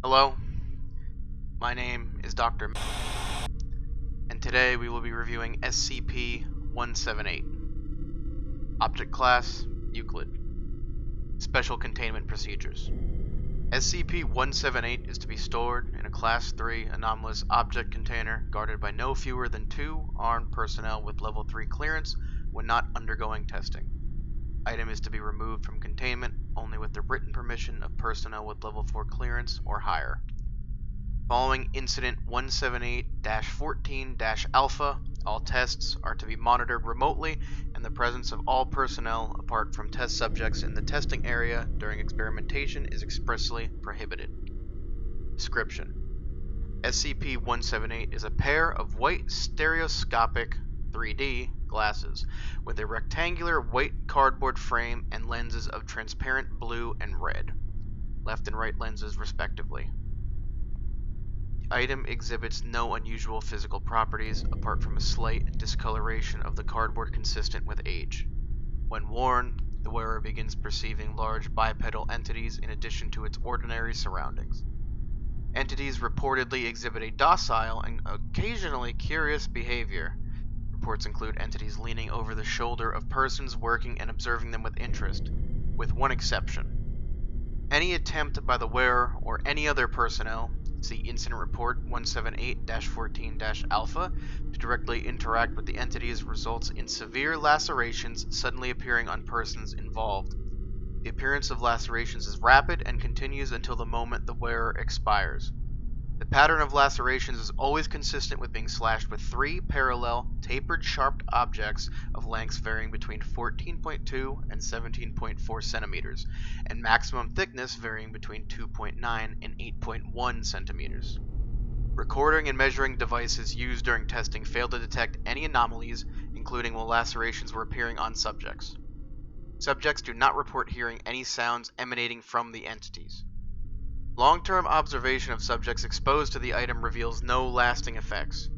Hello, my name is Dr. and today we will be reviewing SCP-178. Object Class, Euclid. Special Containment Procedures. SCP-178 is to be stored in a Class 3 anomalous object container guarded by no fewer than 2 armed personnel with Level 3 clearance when not undergoing testing. Item is to be removed from containment only with the written permission of personnel with Level 4 clearance or higher. Following Incident 178-14-Alpha, all tests are to be monitored remotely in the presence of all personnel apart from test subjects in the testing area during experimentation is expressly prohibited. Description: SCP-178 is a pair of white stereoscopic 3D glasses with a rectangular white cardboard frame and lenses of transparent blue and red, left and right lenses respectively. The item exhibits no unusual physical properties apart from a slight discoloration of the cardboard consistent with age. When worn, the wearer begins perceiving large bipedal entities in addition to its ordinary surroundings. Entities reportedly exhibit a docile and occasionally curious behavior. Reports include entities leaning over the shoulder of persons working and observing them with interest, with one exception. Any attempt by the wearer or any other personnel, see Incident Report 178-14-Alpha, to directly interact with the entities results in severe lacerations suddenly appearing on persons involved. The appearance of lacerations is rapid and continues until the moment the wearer expires. The pattern of lacerations is always consistent with being slashed with 3 parallel, tapered sharp objects of lengths varying between 14.2 and 17.4 centimeters, and maximum thickness varying between 2.9 and 8.1 centimeters. Recording and measuring devices used during testing failed to detect any anomalies, including while lacerations were appearing on subjects. Subjects do not report hearing any sounds emanating from the entities. Long-term observation of subjects exposed to the item reveals no lasting effects.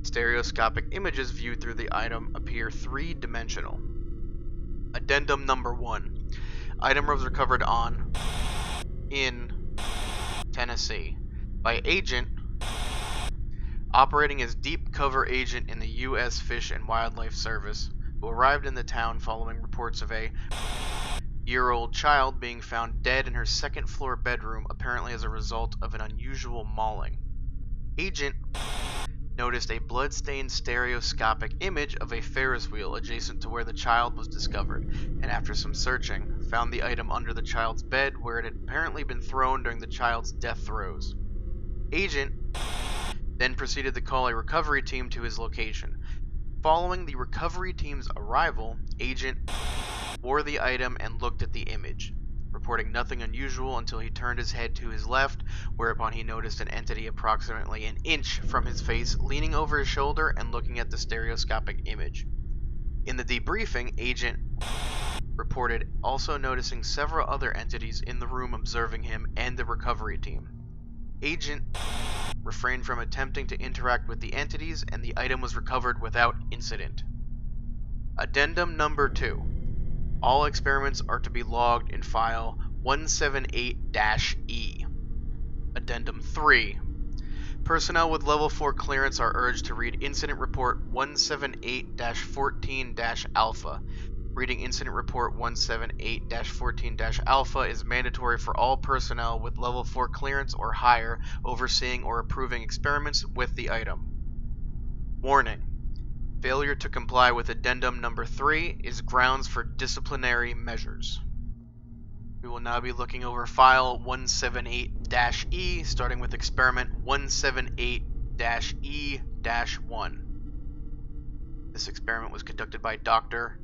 Stereoscopic images viewed through the item appear three-dimensional. Addendum Number 1. Item was recovered in Tennessee by Agent operating as deep cover agent in the U.S. Fish and Wildlife Service, who arrived in the town following reports of a year-old child being found dead in her second-floor bedroom, apparently as a result of an unusual mauling. Agent noticed a blood-stained stereoscopic image of a Ferris wheel adjacent to where the child was discovered, and after some searching, found the item under the child's bed where it had apparently been thrown during the child's death throes. Agent then proceeded to call a recovery team to his location. Following the recovery team's arrival, Agent wore the item and looked at the image, reporting nothing unusual until he turned his head to his left, whereupon he noticed an entity approximately an inch from his face leaning over his shoulder and looking at the stereoscopic image. In the debriefing, Agent reported also noticing several other entities in the room observing him and the recovery team. Agent refrained from attempting to interact with the entities, and the item was recovered without incident. Addendum Number 2. All experiments are to be logged in File 178-E. Addendum 3. Personnel with Level 4 clearance are urged to read Incident Report 178-14-Alpha. Reading Incident Report 178-14-Alpha is mandatory for all personnel with Level 4 clearance or higher overseeing or approving experiments with the item. Warning: failure to comply with Addendum Number 3 is grounds for disciplinary measures. We will now be looking over File 178-E, starting with Experiment 178-E-1. This experiment was conducted by Doctor,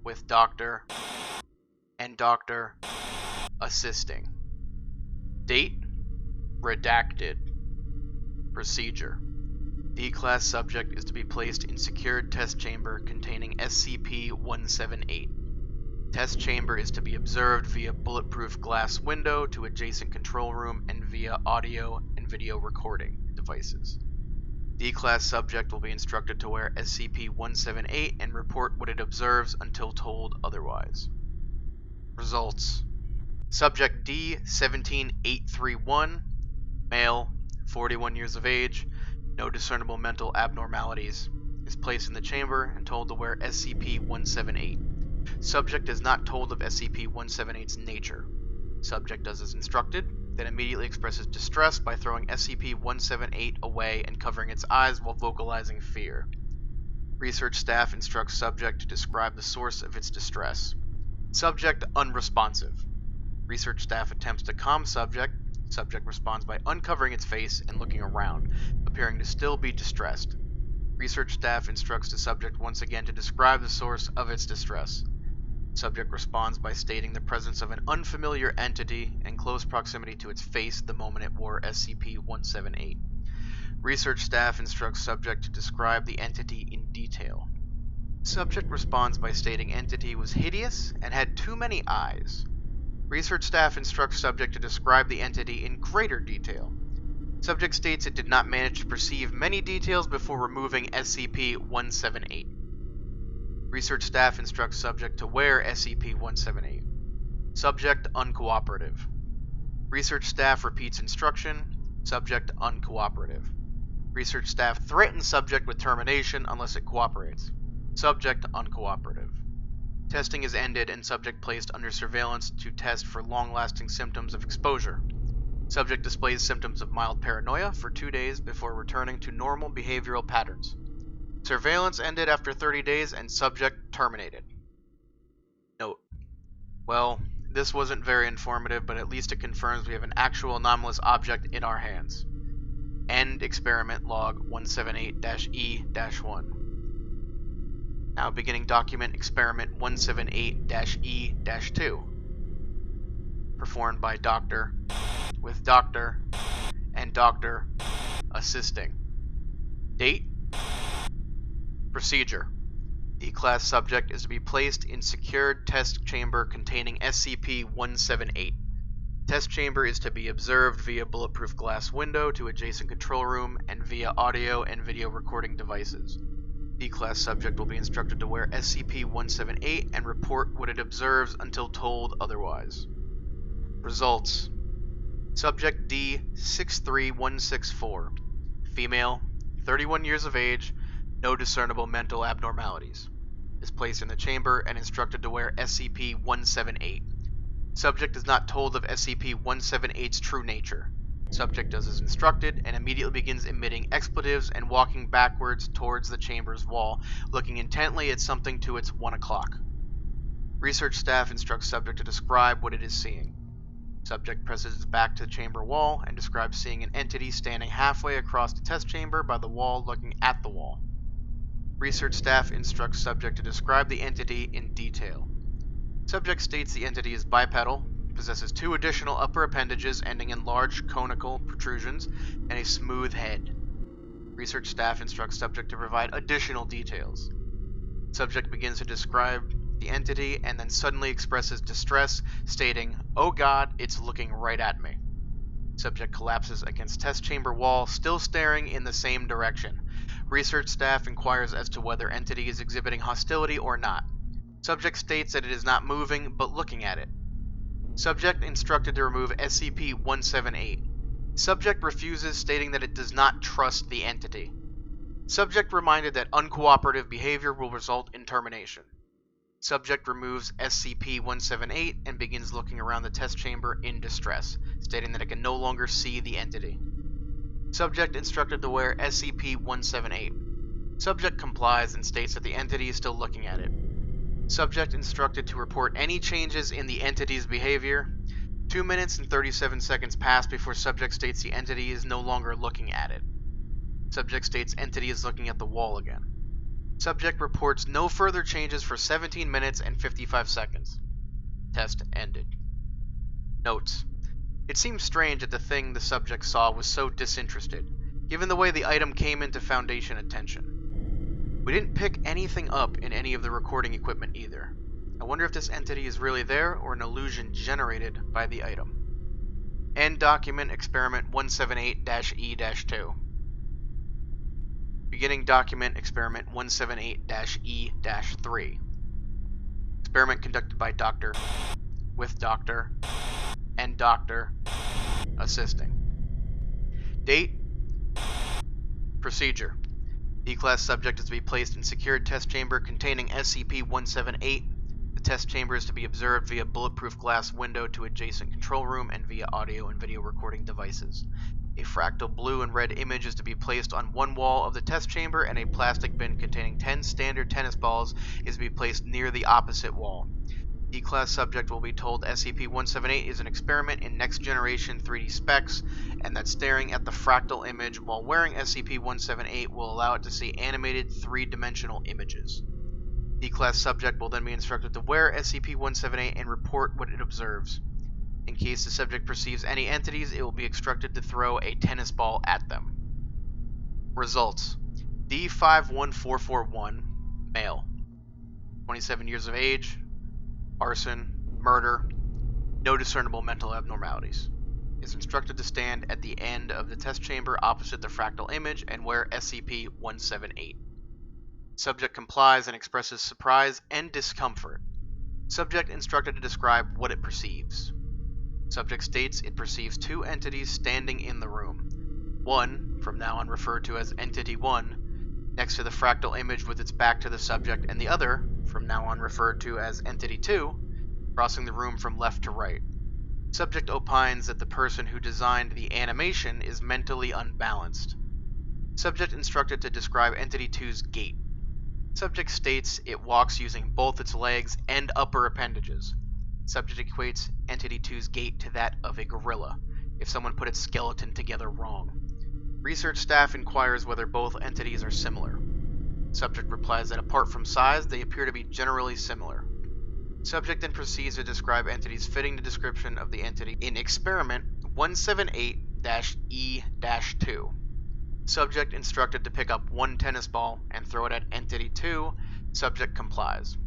with Doctor, and Doctor assisting. Date: redacted. Procedure: D-Class subject is to be placed in secured test chamber containing SCP-178. Test chamber is to be observed via bulletproof glass window to adjacent control room and via audio and video recording devices. D-Class subject will be instructed to wear SCP-178 and report what it observes until told otherwise. Results: Subject D 17831, male, 41 years of age, no discernible mental abnormalities, is placed in the chamber and told to wear SCP-178. Subject is not told of SCP-178's nature. Subject does as instructed, then immediately expresses distress by throwing SCP-178 away and covering its eyes while vocalizing fear. Research staff instructs subject to describe the source of its distress. Subject unresponsive. Research staff attempts to calm subject. Subject responds by uncovering its face and looking around, appearing to still be distressed. Research staff instructs the subject once again to describe the source of its distress. Subject responds by stating the presence of an unfamiliar entity in close proximity to its face the moment it wore SCP-178. Research staff instructs subject to describe the entity in detail. Subject responds by stating entity was hideous and had too many eyes. Research staff instructs subject to describe the entity in greater detail. Subject states it did not manage to perceive many details before removing SCP-178. Research staff instructs subject to wear SCP-178. Subject uncooperative. Research staff repeats instruction. Subject uncooperative. Research staff threatens subject with termination unless it cooperates. Subject uncooperative. Testing is ended and subject placed under surveillance to test for long-lasting symptoms of exposure. Subject displays symptoms of mild paranoia for 2 days before returning to normal behavioral patterns. Surveillance ended after 30 days and subject terminated. Note: well, this wasn't very informative, but at least it confirms we have an actual anomalous object in our hands. End experiment log 178-E-1. Now beginning document experiment 178-E-2. Performed by Doctor, with Doctor, and Doctor assisting. Date. Procedure. The class subject is to be placed in secured test chamber containing SCP-178. Test chamber is to be observed via bulletproof glass window to adjacent control room and via audio and video recording devices. The class subject will be instructed to wear SCP-178 and report what it observes until told otherwise. Results. Subject D 63164, female, 31 years of age, no discernible mental abnormalities, is placed in the chamber and instructed to wear SCP-178. Subject is not told of SCP-178's true nature. Subject does as instructed and immediately begins emitting expletives and walking backwards towards the chamber's wall, looking intently at something to its 1 o'clock. Research staff instructs subject to describe what it is seeing. Subject presses its back to the chamber wall and describes seeing an entity standing halfway across the test chamber by the wall looking at the wall. Research staff instructs subject to describe the entity in detail. Subject states the entity is bipedal, possesses 2 additional upper appendages ending in large conical protrusions, and a smooth head. Research staff instructs subject to provide additional details. Subject begins to describe the entity and then suddenly expresses distress, stating, "Oh God, it's looking right at me." Subject collapses against test chamber wall, still staring in the same direction. Research staff inquires as to whether entity is exhibiting hostility or not. Subject states that it is not moving, but looking at it. Subject instructed to remove SCP-178. Subject refuses, stating that it does not trust the entity. Subject reminded that uncooperative behavior will result in termination. Subject removes SCP-178 and begins looking around the test chamber in distress, stating that it can no longer see the entity. Subject instructed to wear SCP-178. Subject complies and states that the entity is still looking at it. Subject instructed to report any changes in the entity's behavior. 2 minutes and 37 seconds pass before subject states the entity is no longer looking at it. Subject states entity is looking at the wall again. Subject reports no further changes for 17 minutes and 55 seconds. Test ended. Notes. It seems strange that the thing the subject saw was so disinterested, given the way the item came into Foundation attention. We didn't pick anything up in any of the recording equipment either. I wonder if this entity is really there or an illusion generated by the item. End document experiment 178-E-2. Beginning document experiment 178-E-3. Experiment conducted by Doctor, with Doctor, and doctor assisting. Date. Procedure. D-Class subject is to be placed in secured test chamber containing SCP-178. The test chamber is to be observed via bulletproof glass window to adjacent control room and via audio and video recording devices. A fractal blue and red image is to be placed on one wall of the test chamber, and a plastic bin containing 10 standard tennis balls is to be placed near the opposite wall. D-Class subject will be told SCP-178 is an experiment in next-generation 3D specs, and that staring at the fractal image while wearing SCP-178 will allow it to see animated 3-dimensional images. D-Class subject will then be instructed to wear SCP-178 and report what it observes. In case the subject perceives any entities, it will be instructed to throw a tennis ball at them. Results. D51441, male, 27 years of age, arson, murder, no discernible mental abnormalities. Is instructed to stand at the end of the test chamber opposite the fractal image and wear SCP-178. Subject complies and expresses surprise and discomfort. Subject instructed to describe what it perceives. Subject states it perceives 2 entities standing in the room. One, from now on referred to as Entity 1, next to the fractal image with its back to the subject, and the other, from now on referred to as Entity 2, crossing the room from left to right. Subject opines that the person who designed the animation is mentally unbalanced. Subject instructed to describe Entity 2's gait. Subject states it walks using both its legs and upper appendages. Subject equates Entity 2's gait to that of a gorilla, if someone put its skeleton together wrong. Research staff inquires whether both entities are similar. Subject replies that apart from size, they appear to be generally similar. Subject then proceeds to describe entities fitting the description of the entity in Experiment 178-E-2. Subject instructed to pick up 1 tennis ball and throw it at Entity 2. Subject complies.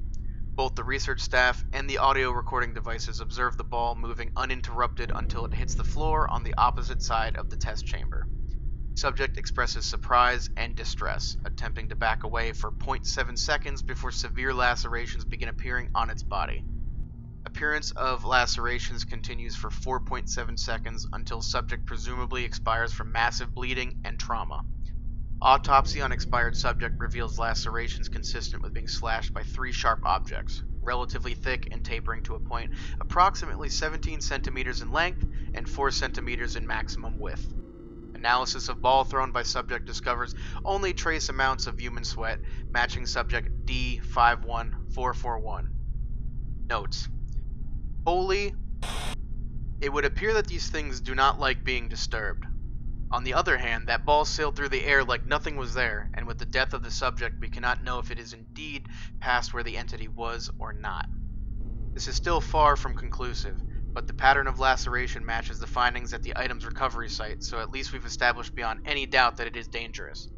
Both the research staff and the audio recording devices observe the ball moving uninterrupted until it hits the floor on the opposite side of the test chamber. Subject expresses surprise and distress, attempting to back away for 0.7 seconds before severe lacerations begin appearing on its body. Appearance of lacerations continues for 4.7 seconds until subject presumably expires from massive bleeding and trauma. Autopsy on expired subject reveals lacerations consistent with being slashed by 3 sharp objects, relatively thick and tapering to a point approximately 17 centimeters in length and 4 centimeters in maximum width. Analysis of ball thrown by subject discovers only trace amounts of human sweat, matching subject D51441. Notes. Holy. It would appear that these things do not like being disturbed. On the other hand, that ball sailed through the air like nothing was there, and with the death of the subject, we cannot know if it is indeed past where the entity was or not. This is still far from conclusive, but the pattern of laceration matches the findings at the item's recovery site, so at least we've established beyond any doubt that it is dangerous.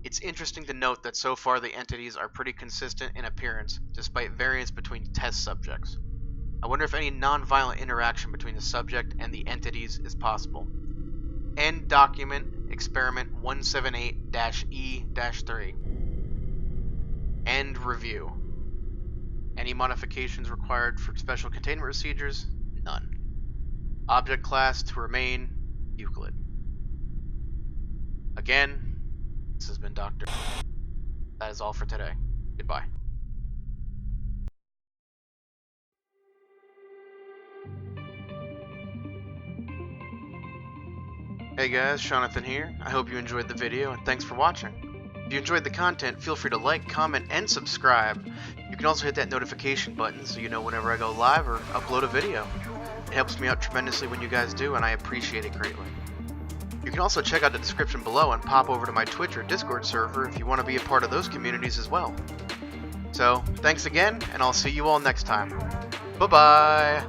It's interesting to note that so far the entities are pretty consistent in appearance, despite variance between test subjects. I wonder if any non-violent interaction between the subject and the entities is possible. End document Experiment 178-E-3. End review. Any modifications required for special containment procedures? None. Object class to remain Euclid. Again, this has been Dr. That is all for today. Goodbye. Hey guys, Shawnathan here. I hope you enjoyed the video and thanks for watching. If you enjoyed the content, feel free to like, comment, and subscribe. You can also hit that notification button so you know whenever I go live or upload a video. It helps me out tremendously when you guys do, and I appreciate it greatly. You can also check out the description below and pop over to my Twitch or Discord server if you want to be a part of those communities as well. So, thanks again, and I'll see you all next time. Bye-bye!